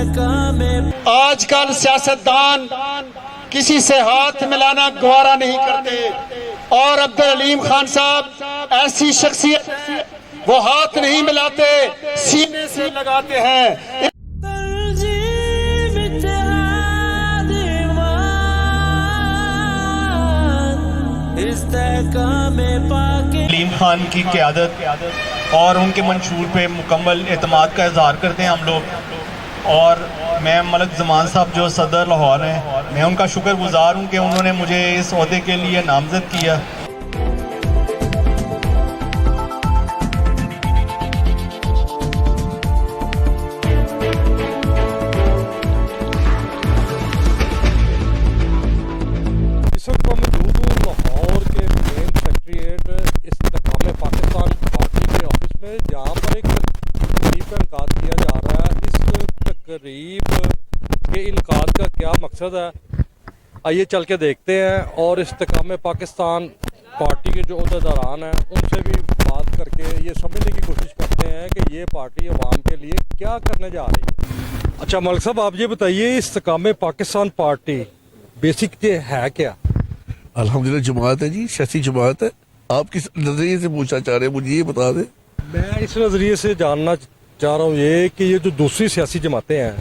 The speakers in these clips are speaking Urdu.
آج کل سیاستدان کسی سے ہاتھ ملانا گوارا نہیں کرتے، اور عبدالعلیم خان صاحب ایسی شخصیت ہے، وہ ہاتھ نہیں ملاتے، سینے سے لگاتے ہیں۔ علیم خان کی قیادت اور ان کے منشور پہ مکمل اعتماد کا اظہار کرتے ہیں ہم لوگ، اور میں ملک زمان صاحب جو صدر لاہور ہیں، میں ان کا شکر گزار ہوں کہ انہوں نے مجھے اس عہدے کے لیے نامزد کیا۔ اس وقت میں موجود ہوں لاہور کے مین سیکریٹریٹ استحکام پاکستان پارٹی کے آفس میں، جہاں پر ایک تقریب کا انعقاد کیا جا رہا ہے۔ اس تقریب کے انعقاد کا کیا مقصد ہے، آئیے چل کے دیکھتے ہیں، اور استحکام پاکستان پارٹی کے جو عہدیداران ہیں ان سے بھی بات کر کے یہ سمجھنے کی کوشش کرتے ہیں کہ یہ پارٹی عوام کے لیے کیا کرنے جا رہی ہے۔ اچھا ملک صاحب، آپ یہ بتائیے، استحکام پاکستان پارٹی بیسک یہ ہے کیا؟ الحمدللہ جماعت ہے جی، سیاسی جماعت ہے۔ آپ کس نظریے سے پوچھنا چاہ رہے ہیں، مجھے یہ بتا دیں۔ میں اس نظریے سے جاننا چاہ رہا ہوں یہ کہ یہ جو دوسری سیاسی جماعتیں ہیں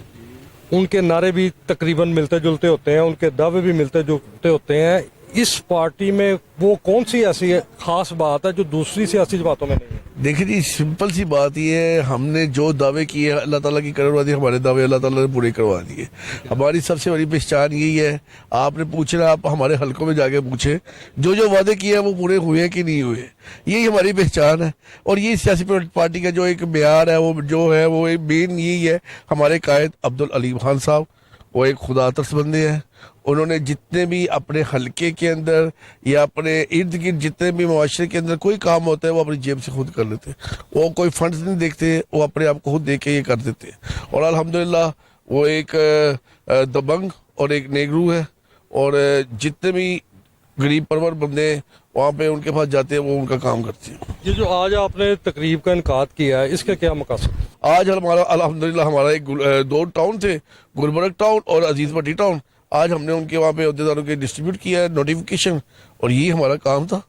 ان کے نعرے بھی تقریباً ملتے جلتے ہوتے ہیں، ان کے دعوے بھی ملتے جلتے ہوتے ہیں، اس پارٹی میں وہ کون سی ایسی خاص بات ہے جو دوسری سیاسی جماعتوں میں نہیں ہے؟ دیکھیں جی، سمپل سی بات یہ ہے، ہم نے جو دعوے کیے اللہ تعالیٰ کی کروا دی، ہمارے دعوے اللہ تعالیٰ نے پورے کروا دیے۔ ہماری سب سے بڑی پہچان یہی ہے، آپ نے پوچھنا، آپ ہمارے حلقوں میں جا کے پوچھیں، جو وعدے کیے ہیں وہ پورے ہوئے ہیں کہ نہیں ہوئے، یہی ہماری پہچان ہے۔ اور یہ سیاسی پارٹی کا جو ایک معیار ہے، وہ جو ہے وہ مین یہی ہے۔ ہمارے قائد عبدالعلیم خان صاحب وہ ایک خدا ترس بندے ہیں، انہوں نے جتنے بھی اپنے حلقے کے اندر یا اپنے ارد گرد جتنے بھی معاشرے کے اندر کوئی کام ہوتا ہے وہ اپنی جیب سے خود کر لیتے ہیں، وہ کوئی فنڈز نہیں دیکھتے، وہ اپنے آپ کو خود دے کے یہ کر دیتے ہیں۔ اور الحمدللہ وہ ایک دبنگ اور ایک نیک روح ہے، اور جتنے بھی غریب پرور بندے وہاں پہ ان کے پاس جاتے ہیں وہ ان کا کام کرتے ہیں۔ یہ جو آج آپ نے تقریب کا انعقاد کیا ہے، اس کا کیا مقصد؟ آج ہمارا الحمدللہ ہمارا ایک دو ٹاؤن تھے، گلبرگ ٹاؤن اور عزیز پٹی ٹاؤن، آج ہم نے ان کے وہاں پہ عہدیداروں کے ڈسٹریبیوٹ کیا ہے نوٹیفیکیشن، اور یہی ہمارا کام تھا۔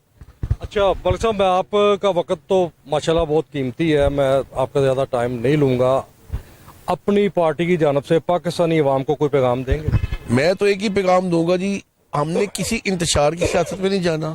اچھا ملک صاحب، میں آپ کا وقت تو ماشاءاللہ بہت قیمتی ہے، میں آپ کا زیادہ ٹائم نہیں لوں گا، اپنی پارٹی کی جانب سے پاکستانی عوام کو کوئی پیغام دیں گے؟ میں تو ایک ہی پیغام دوں گا جی، ہم نے کسی انتشار کی سیاست میں نہیں جانا،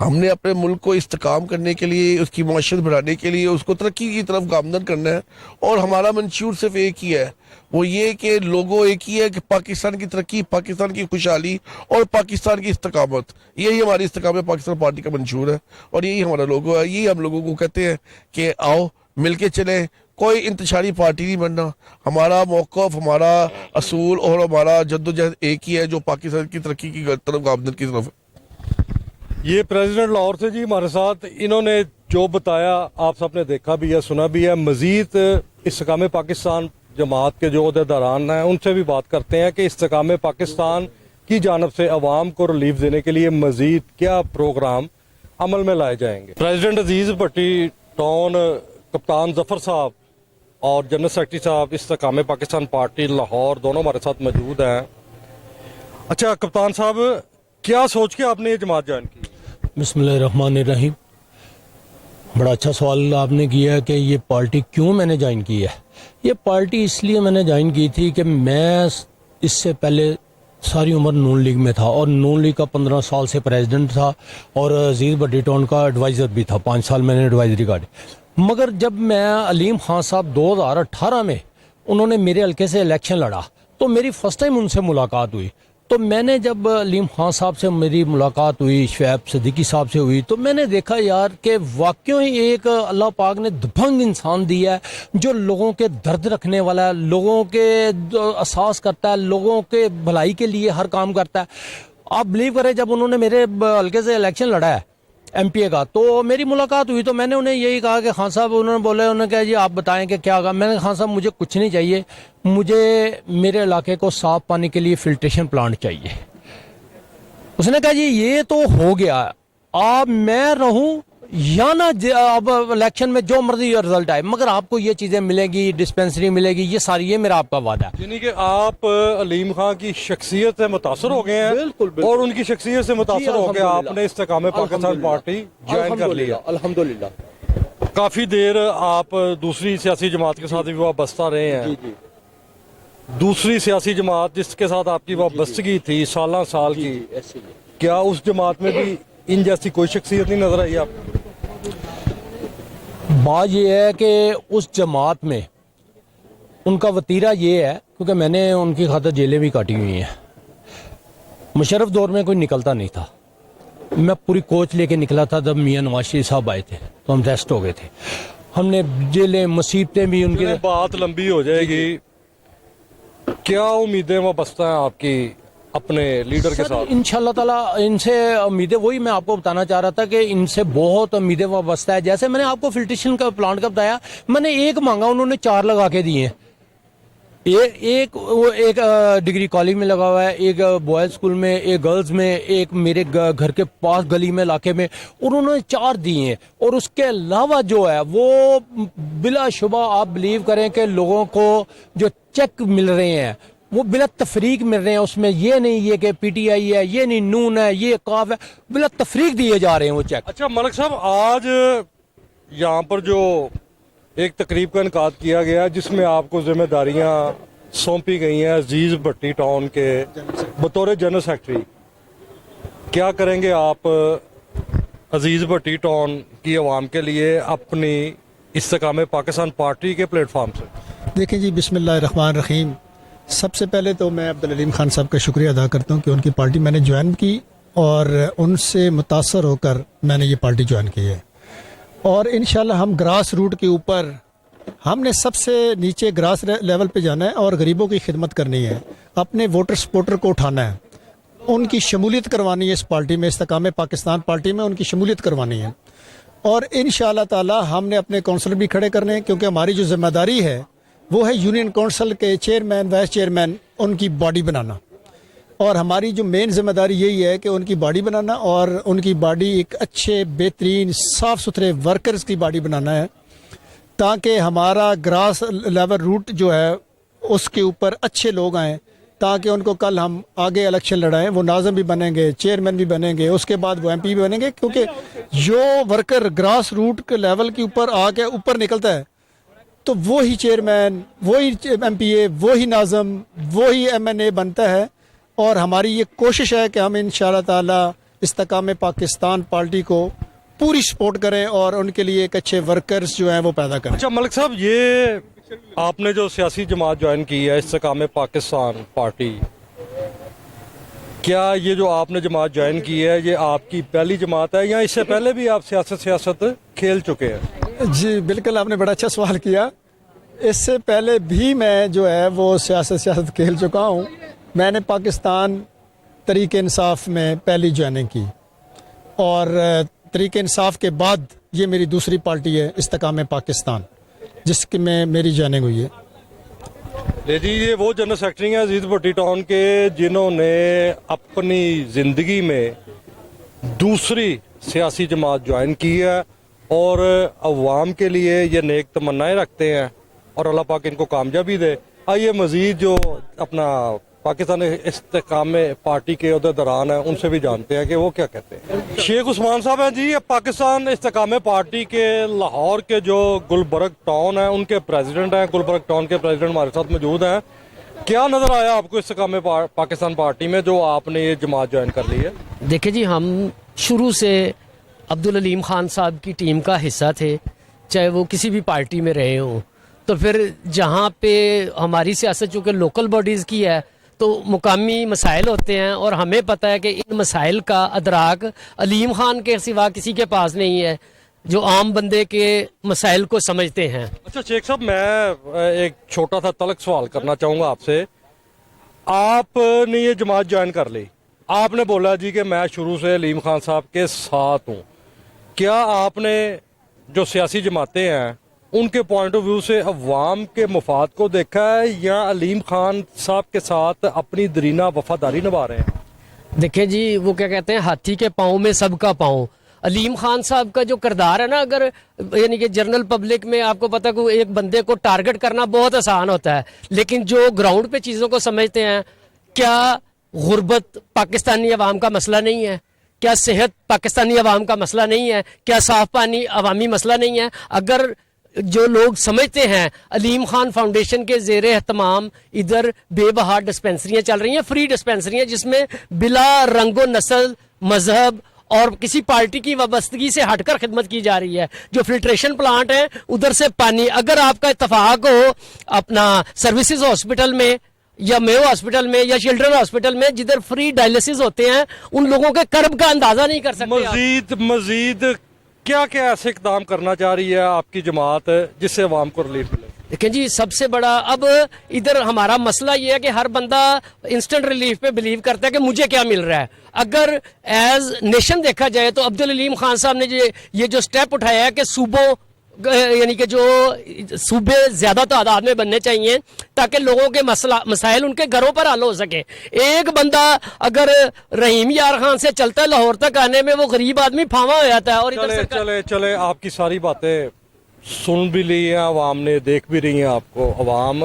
ہم نے اپنے ملک کو استحکام کرنے کے لیے، اس کی معاشرت بڑھانے کے لیے، اس کو ترقی کی طرف گامزن کرنا ہے، اور ہمارا منشور صرف ایک ہی ہے، وہ یہ کہ لوگو ایک ہی ہے کہ پاکستان کی ترقی، پاکستان کی خوشحالی اور پاکستان کی استقامت، یہی ہماری استحکام پاکستان پارٹی کا منشور ہے، اور یہی ہمارا لوگو ہے۔ یہی ہم لوگوں کو کہتے ہیں کہ آؤ مل کے چلیں، کوئی انتشاری پارٹی نہیں بننا، ہمارا موقف، ہمارا اصول اور ہمارا جدوجہد ایک ہی ہے، جو پاکستان کی ترقی کی طرف گامزن کی طرف ہے۔ یہ پریزیڈنٹ لاہور سے جی ہمارے ساتھ، انہوں نے جو بتایا آپ سب نے دیکھا بھی ہے، سنا بھی ہے۔ مزید استحکام پاکستان جماعت کے جو عہدیداران ہیں ان سے بھی بات کرتے ہیں کہ استحکام پاکستان کی جانب سے عوام کو ریلیف دینے کے لیے مزید کیا پروگرام عمل میں لائے جائیں گے۔ پریزیڈنٹ عزیز پٹی ٹاؤن کپتان ظفر صاحب اور جنرل سیکرٹری صاحب استحکام پاکستان پارٹی لاہور دونوں ہمارے ساتھ موجود ہیں۔ اچھا کپتان صاحب، کیا سوچ کے آپ نے یہ جماعت جوائن کی؟ بسم اللہ الرحمن الرحیم۔ بڑا اچھا سوال آپ نے کیا ہے کہ یہ پارٹی کیوں میں نے جوائن کی ہے۔ یہ پارٹی اس لیے میں نے جوائن کی تھی کہ میں اس سے پہلے ساری عمر نون لیگ میں تھا، اور نون لیگ کا 15 سال سے پریزیڈنٹ تھا، اور عزیز بٹی ٹاؤن کا ایڈوائزر بھی تھا، 5 سال میں نے ایڈوائزری کاٹی۔ مگر جب میں علیم خان صاحب 2018 میں انہوں نے میرے حلقے سے الیکشن لڑا تو میری فرسٹ ٹائم ان سے ملاقات ہوئی، تو میں نے جب علیم خان صاحب سے میری ملاقات ہوئی، شعیب صدیقی صاحب سے ہوئی، تو میں نے دیکھا یار کہ واقعی ایک اللہ پاک نے دبنگ انسان دیا ہے جو لوگوں کے درد رکھنے والا ہے، لوگوں کے احساس کرتا ہے، لوگوں کے بھلائی کے لیے ہر کام کرتا ہے۔ آپ بلیو کریں، جب انہوں نے میرے حلقے سے الیکشن لڑا ہے ایم پی اے کا، تو میری ملاقات ہوئی، تو میں نے انہیں یہی کہا کہ خان صاحب، انہوں نے بولے، انہوں نے کہا جی آپ بتائیں کہ کیا ہوگا۔ میں نے کہا خان صاحب مجھے کچھ نہیں چاہیے، مجھے میرے علاقے کو صاف پانی کے لیے فلٹریشن پلانٹ چاہیے۔ اس نے کہا جی یہ تو ہو گیا، آپ میں رہوں یا نہ اب الیکشن میں جو مرضی رزلٹ آئے، مگر آپ کو یہ چیزیں ملیں گی، ڈسپینسری ملے گی، یہ ساری، یہ میرا آپ کا وعدہ ہے۔ یعنی کہ آپ علیم خان کی شخصیت سے متاثر ہو گئے ہیں، بالکل، بالکل۔ اور ان کی شخصیت سے متاثر ہو کے آپ نے استحکام پاکستان پارٹی جوائن کر لیا۔ الحمدللہ۔ کافی دیر آپ دوسری سیاسی جماعت کے ساتھ بھی وابستہ رہے ہیں۔ دوسری سیاسی جماعت جس کے ساتھ آپ کی وابستگی تھی سالہ سال کی، کیا اس جماعت میں بھی ان جیسی کوئی شخصیت نہیں نظر آئی آپ کو؟ بات یہ ہے کہ اس جماعت میں ان کا وتیرہ یہ ہے، کیونکہ میں نے ان کی خاطر جیلیں بھی کاٹی ہوئی ہیں۔ مشرف دور میں کوئی نکلتا نہیں تھا، میں پوری کوچ لے کے نکلا تھا جب میاں نواز شریف صاحب آئے تھے تو ہم ریسٹ ہو گئے تھے، ہم نے جیلیں مصیبتیں بھی ان کی۔ بات لمبی ہو جائے گی، کیا امیدیں وابستہ ہیں آپ کی اپنے لیڈر کے ساتھ؟ انشاءاللہ تعالیٰ ان سے امیدیں، وہی میں آپ کو بتانا چاہ رہا تھا کہ ان سے بہت امیدیں وابستہ ہے۔ جیسے میں نے آپ کو فلٹریشن کا پلانٹ کا بتایا، میں نے ایک مانگا، انہوں نے 4 لگا کے دیے ہیں۔ ایک ڈگری کالج میں لگا ہوا ہے، ایک بوائز اسکول میں، ایک گرلز میں، ایک میرے گھر کے پاس گلی میں، علاقے میں، اور انہوں نے 4 دیے ہیں۔ اور اس کے علاوہ جو ہے وہ بلا شبہ آپ بلیو کریں کہ لوگوں کو جو چیک مل رہے ہیں وہ بلا تفریق مل رہے ہیں، اس میں یہ نہیں یہ کہ پی ٹی آئی ہے، یہ نہیں نون ہے، یہ قاف ہے، بلا تفریق دیے جا رہے ہیں وہ چیک۔ اچھا ملک صاحب، آج یہاں پر جو ایک تقریب کا انعقاد کیا گیا جس میں آپ کو ذمہ داریاں سونپی گئی ہیں عزیز بھٹی ٹاؤن کے بطور جنرل سیکرٹری، کیا کریں گے آپ عزیز بھٹی ٹاؤن کی عوام کے لیے اپنی استحکام پاکستان پارٹی کے پلیٹ فارم سے؟ دیکھیں جی، بسم اللہ الرحمن الرحیم۔ سب سے پہلے تو میں عبدالعلیم خان صاحب کا شکریہ ادا کرتا ہوں کہ ان کی پارٹی میں نے جوائن کی، اور ان سے متاثر ہو کر میں نے یہ پارٹی جوائن کی ہے۔ اور انشاءاللہ ہم گراس روٹ کے اوپر، ہم نے سب سے نیچے گراس لیول پہ جانا ہے اور غریبوں کی خدمت کرنی ہے، اپنے ووٹر سپورٹر کو اٹھانا ہے، ان کی شمولیت کروانی ہے اس پارٹی میں، استحکام پاکستان پارٹی میں ان کی شمولیت کروانی ہے۔ اور انشاءاللہ تعالی ہم نے اپنے کونسلر بھی کھڑے کرنے ہیں، کیونکہ ہماری جو ذمہ داری ہے وہ ہے یونین کونسل کے چیئرمین، وائس چیئرمین، ان کی باڈی بنانا۔ اور ہماری جو مین ذمہ داری یہی ہے کہ ان کی باڈی بنانا، اور ان کی باڈی ایک اچھے، بہترین، صاف ستھرے ورکرز کی باڈی بنانا ہے، تاکہ ہمارا گراس لیول روٹ جو ہے اس کے اوپر اچھے لوگ آئیں، تاکہ ان کو کل ہم آگے الیکشن لڑائیں، وہ ناظم بھی بنیں گے، چیئرمین بھی بنیں گے، اس کے بعد وہ ایم پی بھی بنیں گے، کیونکہ جو ورکر گراس روٹ کے لیول کے اوپر آ کے اوپر نکلتا ہے تو وہی چیئرمین، وہی ایم پی اے، وہی ناظم، وہی ایم این اے بنتا ہے۔ اور ہماری یہ کوشش ہے کہ ہم انشاءاللہ تعالی استحکام پاکستان پارٹی کو پوری سپورٹ کریں اور ان کے لیے ایک اچھے ورکرز جو ہیں وہ پیدا کریں۔ اچھا ملک صاحب، یہ آپ نے جو سیاسی جماعت جوائن کی ہے استحکام پاکستان پارٹی، کیا یہ جو آپ نے جماعت جوائن کی ہے یہ آپ کی پہلی جماعت ہے یا اس سے پہلے بھی آپ سیاست کھیل چکے ہیں؟ جی بالکل، آپ نے بڑا اچھا سوال کیا۔ اس سے پہلے بھی میں جو ہے وہ سیاست کھیل چکا ہوں۔ میں نے پاکستان تحریک انصاف میں پہلی جوائننگ کی، اور تحریک انصاف کے بعد یہ میری دوسری پارٹی ہے استحکام پاکستان، جس کی میں میری جوائننگ ہوئی ہے۔ لے جی، یہ وہ جنرل سیکرٹری ہیں عزیز بھٹی ٹاؤن کے جنہوں نے اپنی زندگی میں دوسری سیاسی جماعت جوائن کی ہے اور عوام کے لیے یہ نیک تمنائیں رکھتے ہیں، اور اللہ پاک ان کو کامیابی دے۔ آئیے مزید جو اپنا پاکستان استحکام پارٹی کے عہدیداران ہیں ان سے بھی جانتے ہیں کہ وہ کیا کہتے ہیں۔ شیخ عثمان صاحب ہیں جی، پاکستان استحکام پارٹی کے لاہور کے جو گلبرگ ٹاؤن ہے ان کے پریزیڈنٹ ہیں، گلبرگ ٹاؤن کے پریزیڈنٹ ہمارے ساتھ موجود ہیں۔ کیا نظر آیا آپ کو استحکام پاکستان پارٹی میں جو آپ نے یہ جماعت جوائن کر لی ہے؟ دیکھیں جی، ہم شروع سے عبدالعلیم خان صاحب کی ٹیم کا حصہ تھے، چاہے وہ کسی بھی پارٹی میں رہے ہوں۔ تو پھر جہاں پہ ہماری سیاست چونکہ لوکل باڈیز کی ہے تو مقامی مسائل ہوتے ہیں، اور ہمیں پتہ ہے کہ ان مسائل کا ادراک علیم خان کے سوا کسی کے پاس نہیں ہے جو عام بندے کے مسائل کو سمجھتے ہیں۔ اچھا شیخ صاحب، میں ایک چھوٹا سا تلخ سوال کرنا چاہوں گا آپ سے۔ آپ نے یہ جماعت جوائن کر لی، آپ نے بولا جی کہ میں شروع سے علیم خان صاحب کے ساتھ ہوں، کیا آپ نے جو سیاسی جماعتیں ہیں ان کے پوائنٹ آف ویو سے عوام کے مفاد کو دیکھا ہے یا علیم خان صاحب کے ساتھ اپنی درینہ وفاداری نبھا رہے ہیں؟ دیکھیں جی، وہ کیا کہتے ہیں، ہاتھی کے پاؤں میں سب کا پاؤں۔ علیم خان صاحب کا جو کردار ہے نا، اگر یعنی کہ جنرل پبلک میں آپ کو پتہ کہ ایک بندے کو ٹارگٹ کرنا بہت آسان ہوتا ہے، لیکن جو گراؤنڈ پہ چیزوں کو سمجھتے ہیں، کیا غربت پاکستانی عوام کا مسئلہ نہیں ہے؟ کیا صحت پاکستانی عوام کا مسئلہ نہیں ہے؟ کیا صاف پانی عوامی مسئلہ نہیں ہے؟ اگر جو لوگ سمجھتے ہیں علیم خان فاؤنڈیشن کے زیر اہتمام ادھر بے بہا ڈسپینسریاں چل رہی ہیں، فری ڈسپینسریاں، جس میں بلا رنگ و نسل، مذہب اور کسی پارٹی کی وابستگی سے ہٹ کر خدمت کی جا رہی ہے، جو فلٹریشن پلانٹ ہیں ادھر سے پانی، اگر آپ کا اتفاق ہو اپنا سروسز ہاسپٹل میں یا میو ہاسپٹل میں یا چلڈرن ہاسپٹل میں جدھر فری ڈائلسس ہوتے ہیں، ان لوگوں کے کرب کا اندازہ نہیں کر سکتے آپ۔ مزید کیا کیا ایسے اقدام کرنا چاہ رہی ہے آپ کی جماعت جس سے عوام کو ریلیف ملے؟ دیکھیں جی، سب سے بڑا اب ادھر ہمارا مسئلہ یہ ہے کہ ہر بندہ انسٹنٹ ریلیف پہ بلیو کرتا ہے کہ مجھے کیا مل رہا ہے۔ اگر ایز نیشن دیکھا جائے تو عبدالعلیم خان صاحب نے یہ جو سٹیپ اٹھایا ہے کہ صوبوں یعنی کہ جو صوبے زیادہ تعداد میں بننے چاہیے تاکہ لوگوں کے مسائل ان کے گھروں پر حل ہو سکے۔ ایک بندہ اگر رحیم یار خان سے چلتا ہے لاہور تک آنے میں، وہ غریب آدمی پھاوا ہو جاتا ہے۔ اور چلے آپ کی ساری باتیں سن بھی لی ہیں عوام نے، دیکھ بھی رہی ہیں آپ کو۔ عوام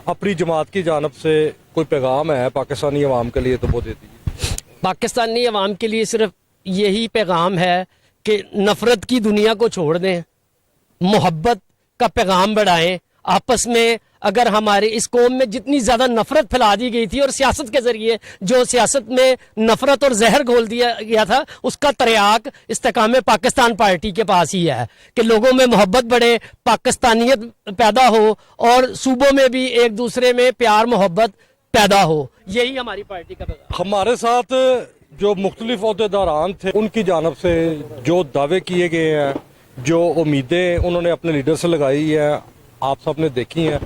اپنی جماعت کی جانب سے کوئی پیغام ہے پاکستانی عوام کے لیے تو وہ دے دیجیے۔ پاکستانی عوام کے لیے صرف یہی پیغام ہے کہ نفرت کی دنیا کو چھوڑ دیں، محبت کا پیغام بڑھائیں آپس میں۔ اگر ہمارے اس قوم میں جتنی زیادہ نفرت پھیلا دی گئی تھی اور سیاست کے ذریعے جو سیاست میں نفرت اور زہر گھول دیا گیا تھا، اس کا تریاق استحکام پاکستان پارٹی کے پاس ہی ہے کہ لوگوں میں محبت بڑھے، پاکستانیت پیدا ہو اور صوبوں میں بھی ایک دوسرے میں پیار محبت پیدا ہو۔ یہی ہماری پارٹی کا پیغام۔ ہمارے ساتھ جو مختلف عہدیداران تھے، ان کی جانب سے جو دعوے کیے گئے ہیں، جو امیدیں انہوں نے اپنے لیڈر سے لگائی ہیں، آپ سب نے دیکھی ہیں،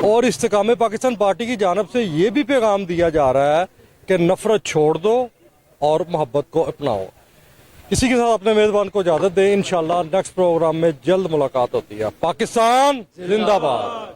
اور استحکام پاکستان پارٹی کی جانب سے یہ بھی پیغام دیا جا رہا ہے کہ نفرت چھوڑ دو اور محبت کو اپناؤ۔ اسی کے ساتھ اپنے میزبان کو اجازت دیں، انشاءاللہ نیکسٹ پروگرام میں جلد ملاقات ہوتی ہے۔ پاکستان زندہ باد۔